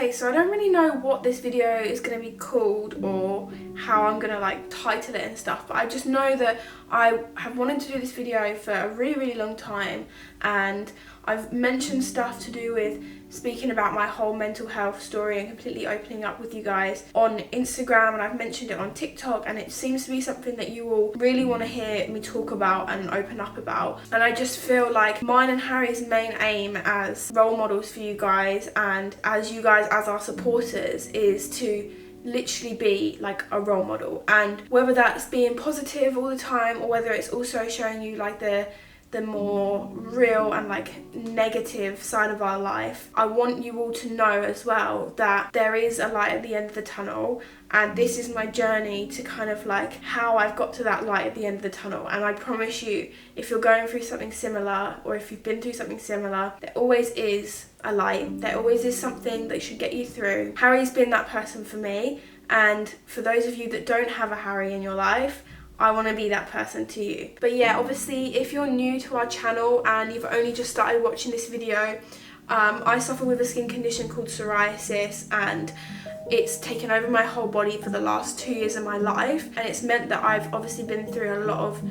Okay, so I don't really know what this video is going to be called or how I'm going to like title it and stuff, but I just know that I have wanted to do this video for a really long time, and I've mentioned stuff to do with speaking about my whole mental health story and completely opening up with you guys on Instagram, and I've mentioned it on TikTok, and it seems to be something that you all really want to hear me talk about and open up about. And I just feel like mine and Harry's main aim as role models for you guys and as you guys as our supporters is to literally be like a role model, and whether that's being positive all the time or whether it's also showing you like the more real and like negative side of our life, I want you all to know as well that there is a light at the end of the tunnel, and this is my journey to kind of like how I've got to that light at the end of the tunnel. And I promise you, if you're going through something similar or if you've been through something similar, there always is a light, there always is something that should get you through. Harry's been that person for me, and for those of you that don't have a Harry in your life, I want to be that person to you. But yeah, obviously if you're new to our channel and you've only just started watching this video, I suffer with a skin condition called psoriasis, and it's taken over my whole body for the last 2 years of my life, and it's meant that I've obviously been through a lot of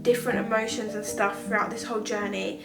different emotions and stuff throughout this whole journey.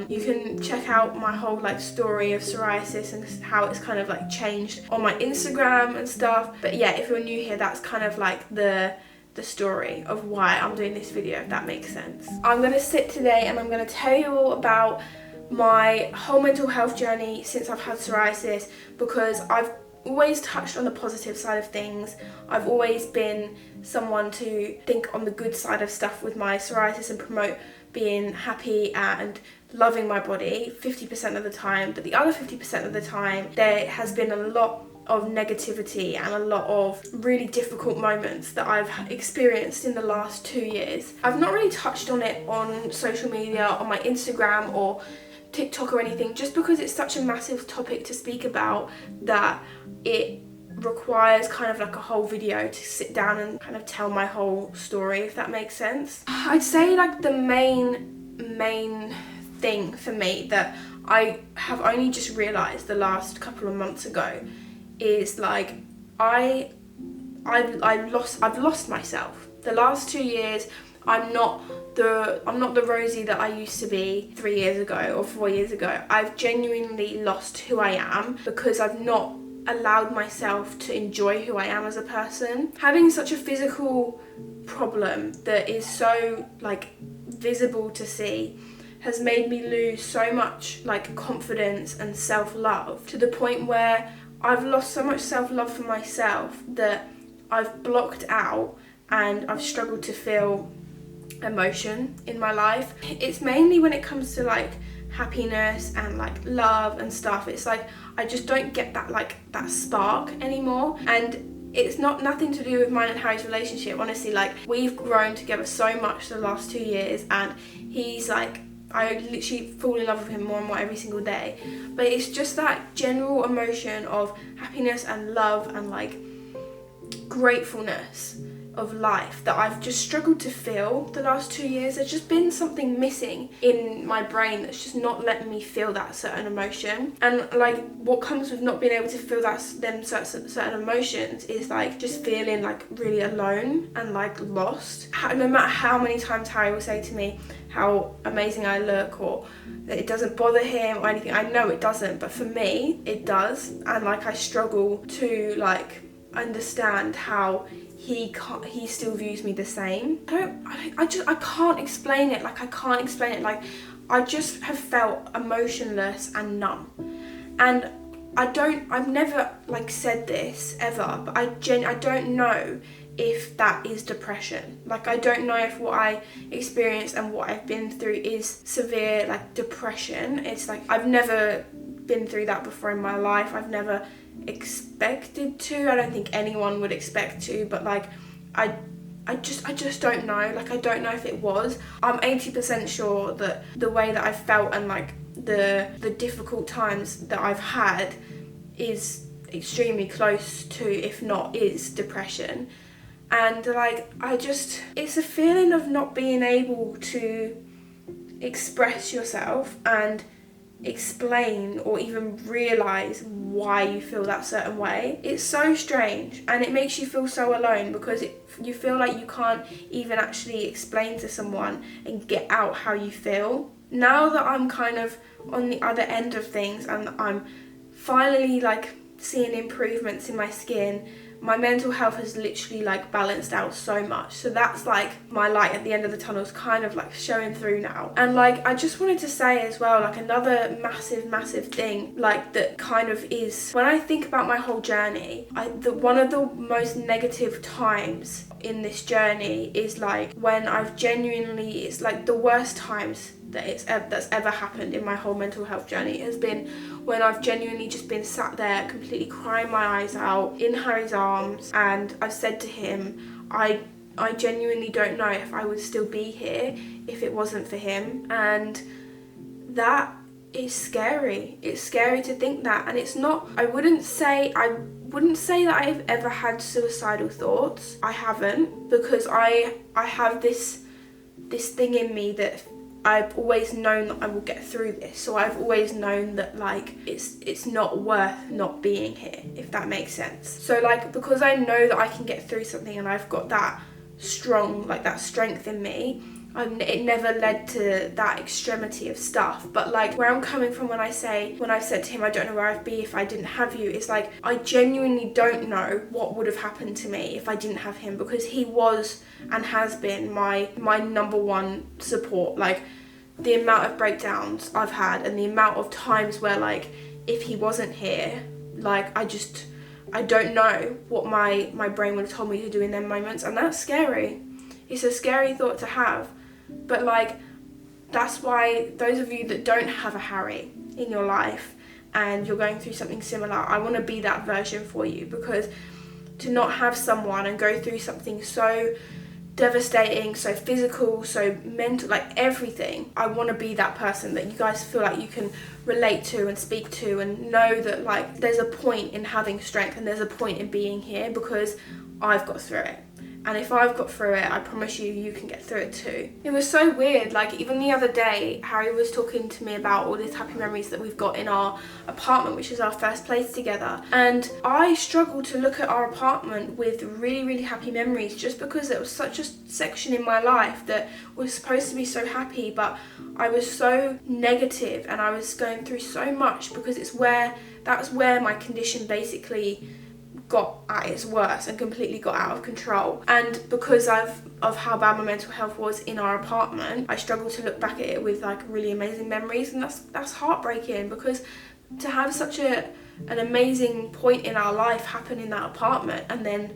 You can check out my whole like story of psoriasis and how it's kind of like changed on my Instagram and stuff. But yeah, if you're new here, that's kind of like the story of why I'm doing this video, if that makes sense. I'm going to sit today and I'm going to tell you all about my whole mental health journey since I've had psoriasis, because I've always touched on the positive side of things. I've always been someone to think on the good side of stuff with my psoriasis and promote being happy and loving my body 50% of the time, but the other 50% of the time there has been a lot of negativity and a lot of really difficult moments that I've experienced in the last 2 years. I've not really touched on it on social media, on my Instagram or TikTok or anything, just because it's such a massive topic to speak about that it requires kind of like a whole video to sit down and kind of tell my whole story, if that makes sense. I'd say like the main thing for me that I have only just realised the last couple of months ago is like I've lost myself. The last 2 years, I'm not the Rosie that I used to be 3 years ago or 4 years ago. I've genuinely lost who I am because I've not allowed myself to enjoy who I am as a person. Having such a physical problem that is so like visible to see has made me lose so much like confidence and self-love, to the point where I've lost so much self-love for myself that I've blocked out and I've struggled to feel emotion in my life. It's mainly when it comes to like happiness and like love and stuff. It's like I just don't get that spark anymore, and it's nothing to do with mine and Harry's relationship. Honestly, like we've grown together so much the last 2 years, and he's like, I literally fall in love with him more and more every single day. But it's just that general emotion of happiness and love and like gratefulness of life that I've just struggled to feel the last 2 years. There's just been something missing in my brain that's just not letting me feel that certain emotion. And like what comes with not being able to feel them certain emotions is like just feeling like really alone and like lost. No matter how many times Harry will say to me how amazing I look, or that it doesn't bother him or anything, I know it doesn't, but for me it does. And like I struggle to like understand how he still views me the same. I can't explain it. Like I can't explain it. Like I just have felt emotionless and numb. And I've never like said this ever, but I don't know if that is depression. Like I don't know if what I experienced and what I've been through is severe like depression. It's like I've never been through that before in my life. I've never expected to. I don't think anyone would expect to, but like I just don't know. Like I don't know if it was. I'm 80% sure that the way that I've felt and like the difficult times that I've had is extremely close to, if not is, depression. And like it's a feeling of not being able to express yourself and explain or even realize why you feel that certain way. It's so strange, and it makes you feel so alone because you feel like you can't even actually explain to someone and get out how you feel. Now that I'm kind of on the other end of things and I'm finally like seeing improvements in my skin, my mental health has literally like balanced out so much. So that's like my light at the end of the tunnel is kind of like showing through now. And like I just wanted to say as well, like another massive thing like that kind of is, when I think about my whole journey, one of the most negative times in this journey is like when I've genuinely, it's like the worst times that's ever happened in my whole mental health journey has been when I've genuinely just been sat there completely crying my eyes out in Harry's arms, and I've said to him, I genuinely don't know if I would still be here if it wasn't for him. And that is scary. It's scary to think that. And it's not, I wouldn't say that I've ever had suicidal thoughts. I haven't, because I have this thing in me that I've always known that I will get through this. So I've always known that like it's not worth not being here, if that makes sense. So like, because I know that I can get through something and I've got that strong, like that strength in me, it never led to that extremity of stuff. But like where I'm coming from when I've said to him I don't know where I'd be if I didn't have you, it's like I genuinely don't know what would have happened to me if I didn't have him, because he was and has been my number one support. Like the amount of breakdowns I've had and the amount of times where like if he wasn't here, like I don't know what my brain would have told me to do in them moments. And that's scary. It's a scary thought to have. But like, that's why those of you that don't have a Harry in your life and you're going through something similar, I want to be that version for you, because to not have someone and go through something so devastating, so physical, so mental, like everything, I want to be that person that you guys feel like you can relate to and speak to, and know that like there's a point in having strength and there's a point in being here, because I've got through it. And if I've got through it, I promise you can get through it too. It was so weird, like even the other day, Harry was talking to me about all these happy memories that we've got in our apartment, which is our first place together. And I struggled to look at our apartment with really happy memories, just because it was such a section in my life that was supposed to be so happy, but I was so negative and I was going through so much, because that's where my condition basically got at its worst and completely got out of control. And because of how bad my mental health was in our apartment, I struggled to look back at it with like really amazing memories. And that's heartbreaking, because to have such an amazing point in our life happen in that apartment, and then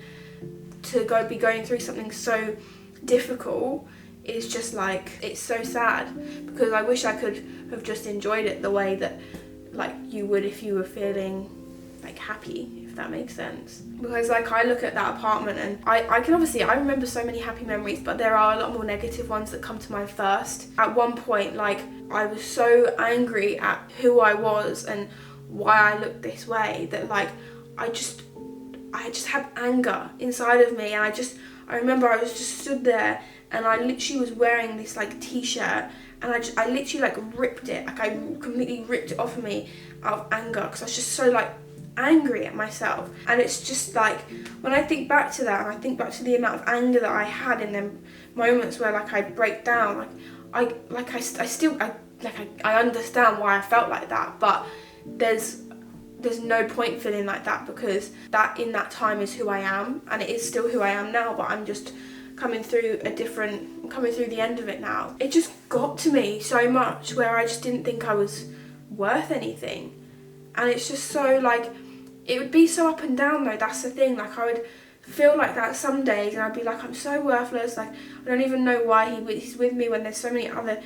to be going through something so difficult is just like, it's so sad, because I wish I could have just enjoyed it the way that like you would if you were feeling like happy, if that makes sense. Because like I look at that apartment and I can obviously, I remember so many happy memories, but there are a lot more negative ones that come to mind first. At one point, like I was so angry at who I was and why I looked this way, that like I just had anger inside of me. And I remember I was just stood there and I literally was wearing this like t-shirt, and I literally like ripped it, like I completely ripped it off of me out of anger, because I was just so like angry at myself. And it's just like, when I think back to that, and I think back to the amount of anger that I had in them moments where like I break down, I understand why I felt like that, but there's no point feeling like that, because that in that time is who I am, and it is still who I am now, but I'm just coming through the end of it now. It just got to me so much where I just didn't think I was worth anything. And it's just so like, it would be so up and down though, that's the thing. Like I would feel like that some days and I'd be like, I'm so worthless, like I don't even know why he's with me when there's so many other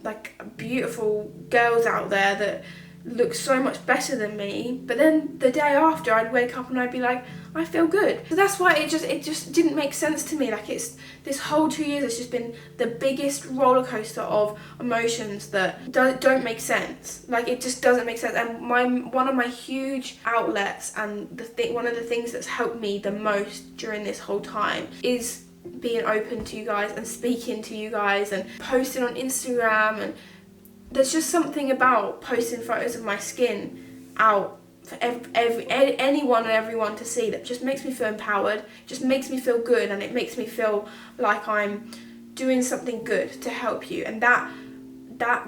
like beautiful girls out there that look so much better than me. But then the day after I'd wake up and I'd be like, I feel good. So that's why it just didn't make sense to me. Like it's this whole 2 years, it's just been the biggest roller coaster of emotions that don't make sense. Like it just doesn't make sense. And one of my huge outlets and one of the things that's helped me the most during this whole time is being open to you guys and speaking to you guys and posting on Instagram and there's just something about posting photos of my skin out for anyone and everyone to see that just makes me feel empowered, just makes me feel good, and it makes me feel like I'm doing something good to help you. And that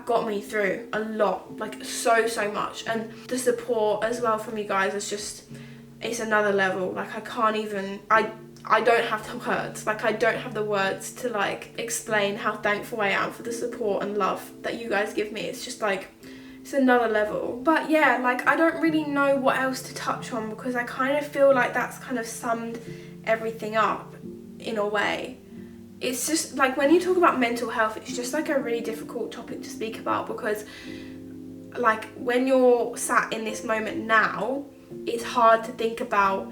got me through a lot, like so much. And the support as well from you guys is just, it's another level. Like I can't even, I don't have the words, like I don't have the words to like explain how thankful I am for the support and love that you guys give me. It's just like, it's another level. But yeah, like I don't really know what else to touch on, because I kind of feel like that's kind of summed everything up in a way. It's just like, when you talk about mental health, it's just like a really difficult topic to speak about, because like when you're sat in this moment now, it's hard to think about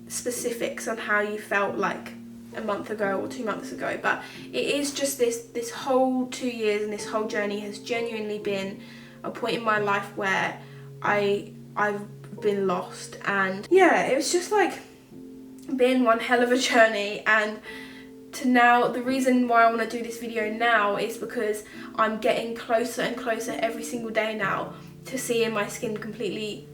specifics on how you felt like a month ago or 2 months ago. But it is just this whole 2 years, and this whole journey has genuinely been a point in my life where I've been lost. And yeah, it was just like been one hell of a journey. And to now, the reason why I want to do this video now is because I'm getting closer and closer every single day now to seeing my skin completely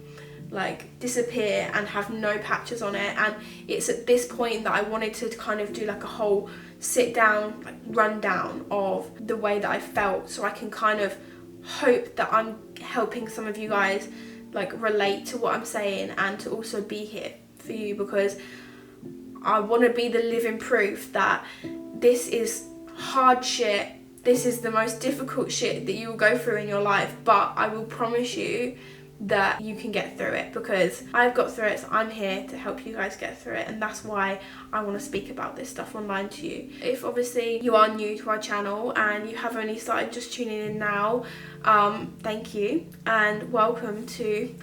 like disappear and have no patches on it. And it's at this point that I wanted to kind of do like a whole sit down, like rundown of the way that I felt, so I can kind of hope that I'm helping some of you guys like relate to what I'm saying, and to also be here for you, because I want to be the living proof that this is hard shit, this is the most difficult shit that you will go through in your life, but I will promise you that you can get through it, because I've got through it. So I'm here to help you guys get through it, and that's why I want to speak about this stuff online to you. If obviously you are new to our channel and you have only started just tuning in now, thank you and welcome to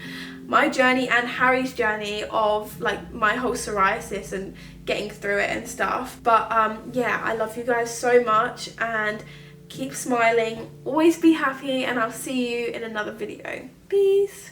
my journey and Harry's journey of like my whole psoriasis and getting through it and stuff. But yeah, I love you guys so much, and keep smiling, always be happy, and I'll see you in another video. Peace.